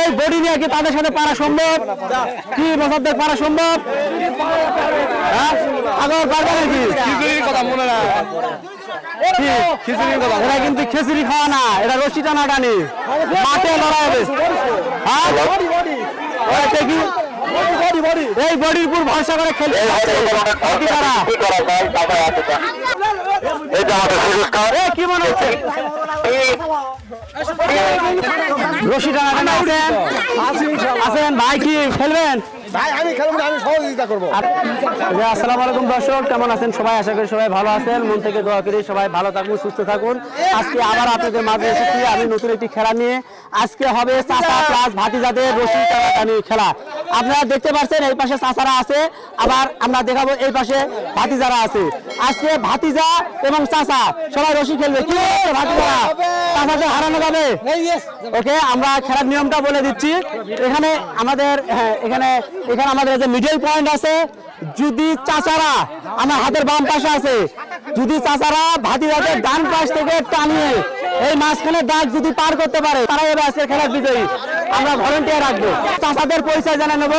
এই বডি নিয়ে কি তাদের সাথে পারা সম্ভব? কি মোসাদ্দেক পারা সম্ভব? আগর পারবে নাকি? খিচুড়ির কথা মনে না, খিচুড়ির কথা। এরা কিন্তু খিচুড়ি খাওয়া না, এরা রশি টানা টানি মাঠে লড়াই হবে। এই বডির উপর ভরসা করে খেলতে কি মনে হচ্ছে? রশি টানা টানা আছেন ভাই, কি খেলবেন? আসসালামু আলাইকুম দর্শক, কেমন আছেন সবাই? আশা করি সবাই ভালো আছেন। মন থেকে দোয়া করি সবাই ভালো থাকুন, সুস্থ থাকুন। আজকে আবার আপনাদের মাঝে এসেছি আমি নতুন একটি খেলা নিয়ে। আজকে হবে চাচা প্লাস ভাতিজাদের রশি টানাটানি খেলা। আপনারা দেখতে পাচ্ছেন এই পাশে চাচারা আছে, আবার আমরা দেখাবো এই পাশে ভাতিজারা আছে। আজকে ভাতিজা এবং চাচা সবাই রশি খেলবে। কি ভাতিজারা চাচাকে হারানো যাবে? ওকে, আমরা খেলার নিয়মটা বলে দিচ্ছি। এখানে আমাদের এখানে আমাদের যে মিডল পয়েন্ট আছে, যদি চাচারা আমার হাতের বাম পাশে আছে, যদি চাচারা ভাতিজাদের ডান পাশ থেকে টানিয়ে এই মাঝখানে দাগ যদি পার করতে পারে, তারাই এবার আজকের খেলার বিজয়ী। আমরা ভলেন্টিয়ার রাখবো। চাচাদের পরিচয় জানা নেব।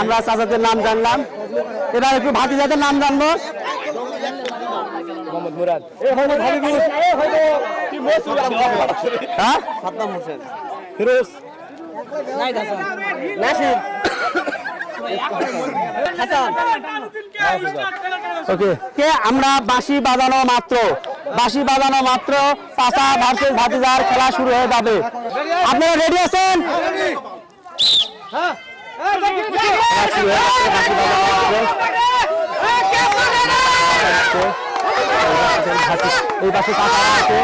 আমরা চাচাদের নাম জানলাম, এবার একটু ভাতিজাদের নাম জানবো। আমরা বাঁশি বাজানো মাত্র চাচা ভার্সেস ভাতিজার খেলা শুরু হয়ে যাবে। আপনারা রেডি আছেন? এই পাশে চাচা আছে,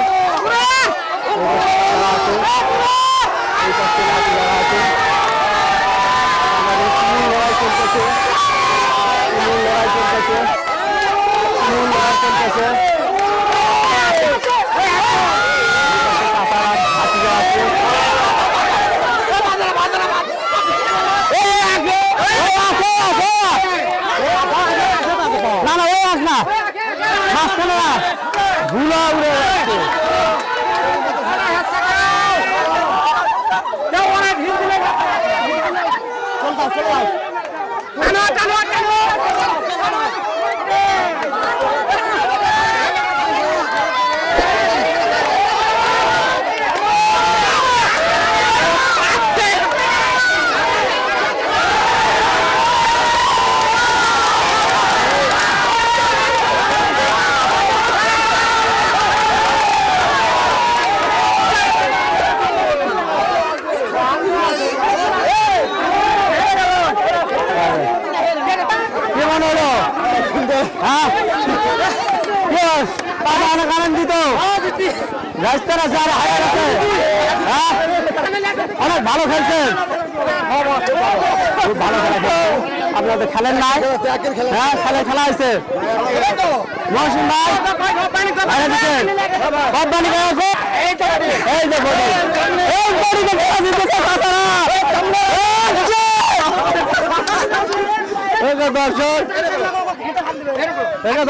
ভুলা উড়ে যাচ্ছে। অনেক ভালো খেলছেন, খুব ভালো খেলা। আপনাদের খেলেন নাই? হ্যাঁ, খেলা হয়েছে। মহসিন ভাই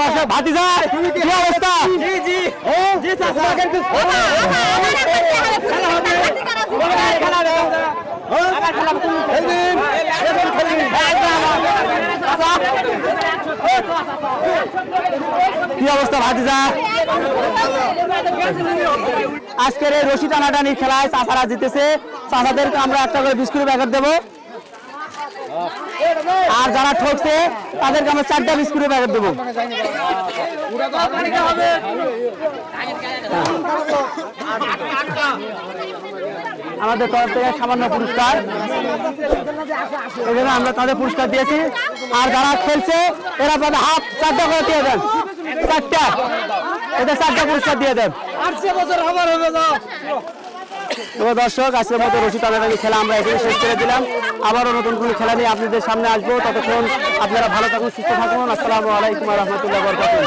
দর্শক ভাতিজা কি অবস্থা? কি অবস্থা ভাতিজা? আজকের এই রশি টানাটানি খেলায় চাচারা জিতেছে। চাচাদেরকে আমরা একটা করে বিস্কুট প্যাকেট দেবো, আর যারা ঠকছে তাদেরকে আমরা 4টা বিস্কুটের প্যাকেট দেবো। আমাদের তরফ থেকে সামান্য পুরস্কার, এজন্য আমরা তাদের পুরস্কার দিয়েছি। আর যারা খেলছে এরা আপনাদের হাফ 4টা করে দিয়ে দেন, 4টা, এদের 4টা পুরস্কার দিয়ে দেন। দর্শক, আজকের মতো রশি টানাটানি খেলা আমরা এখানে শেষ করে দিলাম। আবারও নতুন কোনো খেলা নিয়ে আপনাদের সামনে আসবো। ততক্ষণ আপনারা ভালো থাকুন, সুস্থ থাকুন। আসসালামু আলাইকুম ওয়া রাহমাতুল্লাহি ওয়া বারাকাতুহু।